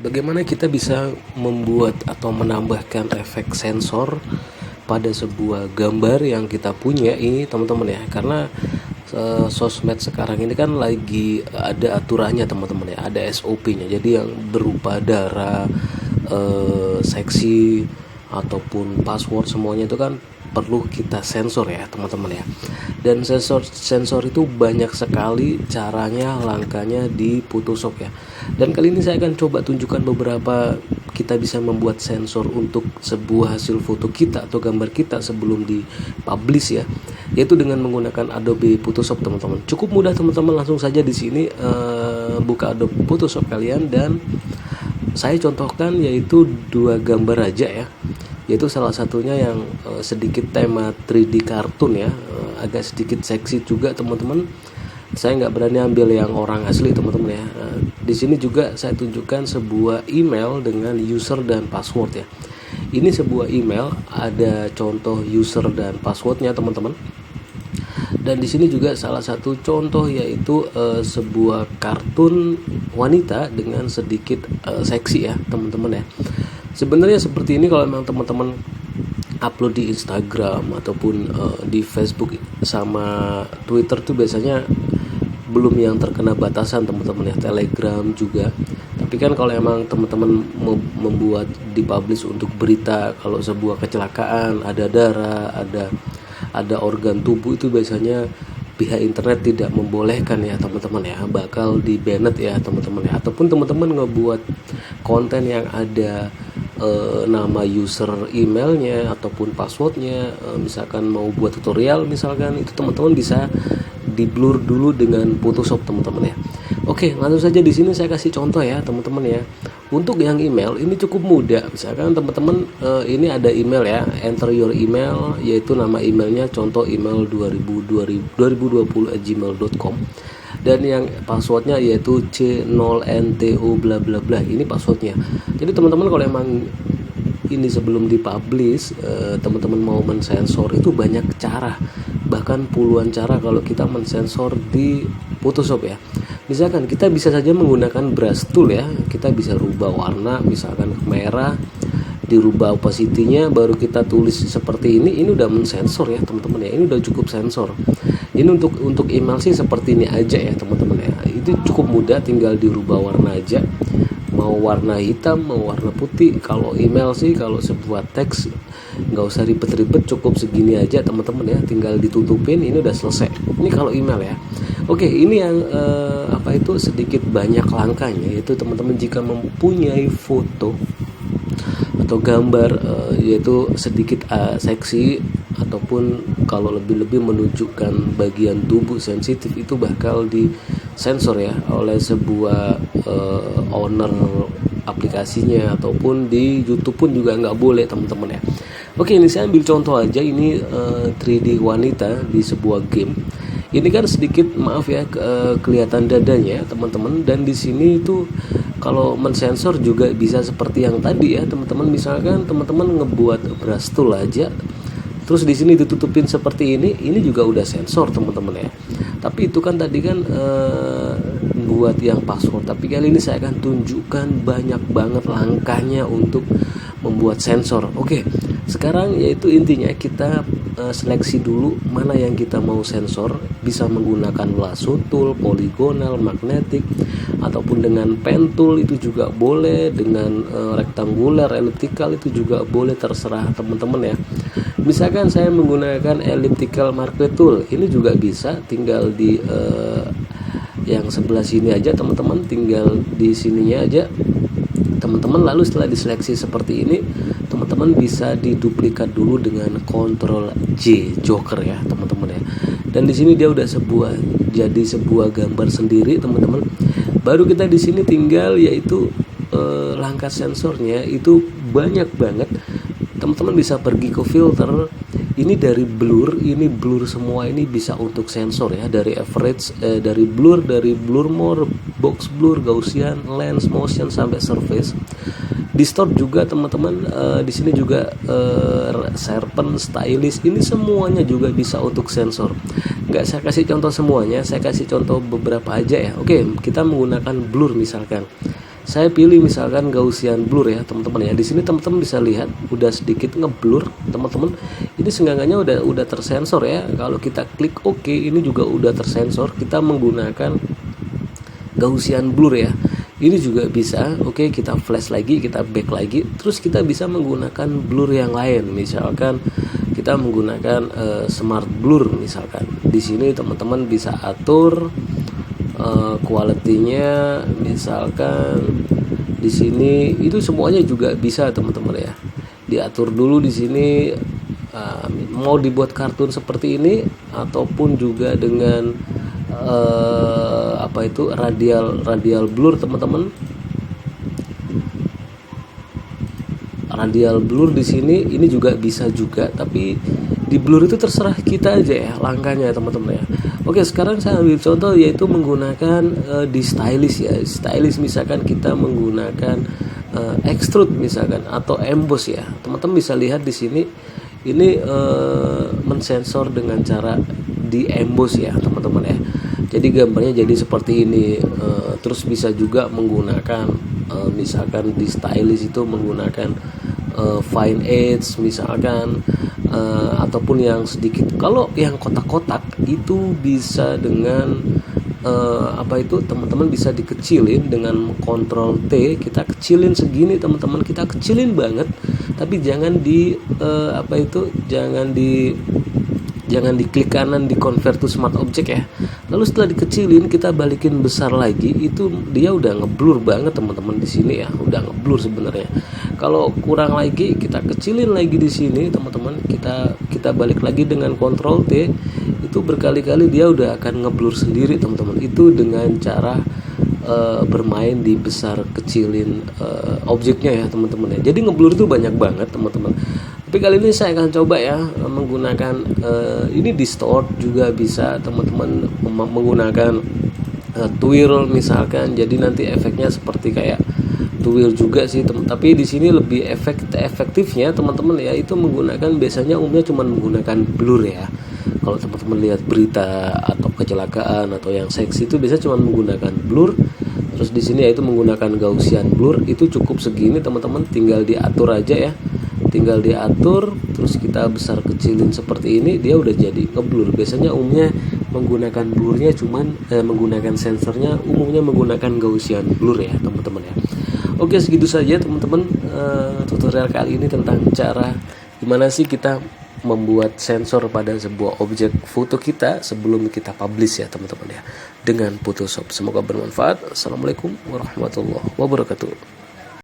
Bagaimana kita bisa membuat atau menambahkan efek sensor pada sebuah gambar yang kita punya ini teman-teman ya, karena sosmed sekarang ini kan lagi ada aturannya teman-teman ya, ada SOP-nya. Jadi yang berupa darah, seksi ataupun password semuanya itu kan perlu kita sensor ya teman-teman ya. Dan sensor itu banyak sekali caranya, langkahnya di Photoshop ya. Dan kali ini saya akan coba tunjukkan beberapa kita bisa membuat sensor untuk sebuah hasil foto kita atau gambar kita sebelum dipublish ya, yaitu dengan menggunakan Adobe Photoshop teman-teman. Cukup mudah teman-teman, langsung saja di sini buka Adobe Photoshop kalian, dan saya contohkan yaitu dua gambar aja ya, yaitu salah satunya yang sedikit tema 3D kartun ya, agak sedikit seksi juga teman-teman. Saya nggak berani ambil yang orang asli teman-teman ya. Di sini juga saya tunjukkan sebuah email dengan user dan password ya. Ini sebuah email, ada contoh user dan passwordnya teman-teman. Dan di sini juga salah satu contoh yaitu sebuah kartun wanita dengan sedikit seksi ya teman-teman ya. Sebenarnya seperti ini kalau memang teman-teman upload di Instagram ataupun di Facebook sama Twitter tuh biasanya belum yang terkena batasan teman-teman ya, Telegram juga. Tapi kan kalau emang teman-teman membuat dipublish untuk berita, kalau sebuah kecelakaan, ada darah, ada organ tubuh, itu biasanya pihak internet tidak membolehkan ya teman-teman ya, bakal di banned ya teman-teman ya. Ataupun teman-teman ngebuat konten yang ada nama user emailnya ataupun passwordnya, misalkan mau buat tutorial misalkan, itu teman-teman bisa di blur dulu dengan Photoshop teman-teman ya. Oke, langsung saja di sini saya kasih contoh ya teman-teman ya. Untuk yang email ini cukup mudah. Misalkan teman-teman ini ada email ya, enter your email, yaitu nama emailnya contoh email 2020@gmail.com, dan yang passwordnya yaitu C0NTO bla bla bla. Ini passwordnya. Jadi teman-teman kalau emang ini sebelum dipublish teman-teman mau mensensor, itu banyak cara, bahkan puluhan cara kalau kita mensensor di Photoshop ya. Misalkan kita bisa saja menggunakan brush tool ya, kita bisa rubah warna, misalkan merah, dirubah opacity-nya, baru kita tulis seperti ini udah mensensor ya teman-teman ya. Ini udah cukup sensor. Ini untuk email sih seperti ini aja ya teman-teman ya. Itu cukup mudah, tinggal dirubah warna aja, mau warna hitam, mau warna putih. Kalau email sih, kalau sebuah teks nggak usah ribet-ribet, cukup segini aja teman-teman ya, tinggal ditutupin, ini udah selesai. Ini kalau email ya. Oke, ini yang sedikit banyak langkahnya, yaitu teman-teman jika mempunyai foto atau gambar yaitu sedikit seksi, ataupun kalau lebih-lebih menunjukkan bagian tubuh sensitif, itu bakal disensor ya oleh sebuah owner aplikasinya, ataupun di YouTube pun juga nggak boleh teman-teman ya. Oke, ini saya ambil contoh aja, ini 3D wanita di sebuah game. Ini kan sedikit maaf ya kelihatan dadanya teman-teman, dan di sini itu kalau mensensor juga bisa seperti yang tadi ya teman-teman. Misalkan teman-teman ngebuat brush tool aja, terus di sini ditutupin seperti ini juga udah sensor teman-teman ya. Tapi itu kan tadi kan buat yang password, tapi kali ini saya akan tunjukkan banyak banget langkahnya untuk membuat sensor. Oke, sekarang yaitu intinya kita seleksi dulu mana yang kita mau sensor, bisa menggunakan lasso tool, poligonal, magnetic, ataupun dengan pen tool itu juga boleh, dengan rectangular, elliptical itu juga boleh, terserah teman-teman ya. Misalkan saya menggunakan elliptical marquee tool, ini juga bisa, tinggal di yang sebelah sini aja teman-teman, tinggal di sininya aja teman-teman. Lalu setelah diseleksi seperti ini, teman-teman bisa diduplikat dulu dengan Ctrl J, Joker ya teman-teman ya. Dan di sini dia udah jadi sebuah gambar sendiri teman-teman. Baru kita di sini tinggal yaitu langkah sensornya itu banyak banget. Teman-teman bisa pergi ke filter. Ini dari blur, ini blur semua, ini bisa untuk sensor ya, dari average, dari blur mode, box blur, Gaussian, lens, motion sampai surface. Distort juga teman-teman, di sini juga sharpen, stylist, ini semuanya juga bisa untuk sensor. Nggak saya kasih contoh semuanya, saya kasih contoh beberapa aja ya. Oke, kita menggunakan blur misalkan. Saya pilih misalkan Gaussian blur ya teman-teman ya. Di sini teman-teman bisa lihat udah sedikit ngeblur teman-teman. Ini senggangannya udah tersensor ya. Kalau kita klik OK, ini juga udah tersensor. Kita menggunakan Gaussian blur ya. Ini juga bisa. Oke, kita flash lagi, kita back lagi, terus kita bisa menggunakan blur yang lain. Misalkan kita menggunakan smart blur misalkan. Di sini teman-teman bisa atur quality-nya, misalkan di sini itu semuanya juga bisa teman-teman ya. Diatur dulu di sini mau dibuat kartun seperti ini ataupun juga dengan radial blur teman-teman. Radial blur di sini ini juga bisa juga, tapi di blur itu terserah kita aja ya langkahnya teman-teman ya. Oke, sekarang saya ambil contoh yaitu menggunakan di stylus ya. Stylus misalkan kita menggunakan extrude misalkan atau emboss ya. Teman-teman bisa lihat di sini ini mensensor dengan cara di emboss ya teman-teman ya. Jadi gambarnya jadi seperti ini. Terus bisa juga menggunakan misalkan di stylus itu menggunakan fine edge misalkan, ataupun yang sedikit. Kalau yang kotak-kotak itu bisa dengan teman-teman bisa dikecilin dengan Ctrl T. Kita kecilin segini teman-teman, kita kecilin banget, tapi jangan jangan diklik kanan di convert to smart object ya. Lalu setelah dikecilin kita balikin besar lagi, itu dia udah ngeblur banget teman-teman di sini ya, udah ngeblur sebenarnya. Kalau kurang lagi kita kecilin lagi di sini teman-teman, kita balik lagi dengan Ctrl T, itu berkali-kali dia udah akan ngeblur sendiri teman-teman. Itu dengan cara bermain di besar kecilin objeknya ya teman-teman ya. Jadi ngeblur itu banyak banget teman-teman. Tapi kali ini saya akan coba ya menggunakan ini distort juga bisa teman-teman, menggunakan twirl misalkan. Jadi nanti efeknya seperti kayak twirl juga sih tapi di sini lebih efektifnya teman-teman ya itu menggunakan, biasanya umumnya cuma menggunakan blur ya. Kalau teman-teman lihat berita atau kecelakaan atau yang seksi itu biasanya cuma menggunakan blur. Terus di sini yaitu menggunakan Gaussian blur, itu cukup segini teman-teman, tinggal diatur aja ya. Tinggal diatur, terus kita besar kecilin seperti ini, dia udah jadi ngeblur. Biasanya umumnya menggunakan blurnya menggunakan sensornya umumnya menggunakan Gaussian blur ya teman-teman ya. Oke, segitu saja teman-teman tutorial kali ini tentang cara gimana sih kita membuat sensor pada sebuah objek foto kita sebelum kita publish ya teman-teman ya dengan Photoshop. Semoga bermanfaat. Assalamualaikum warahmatullahi wabarakatuh.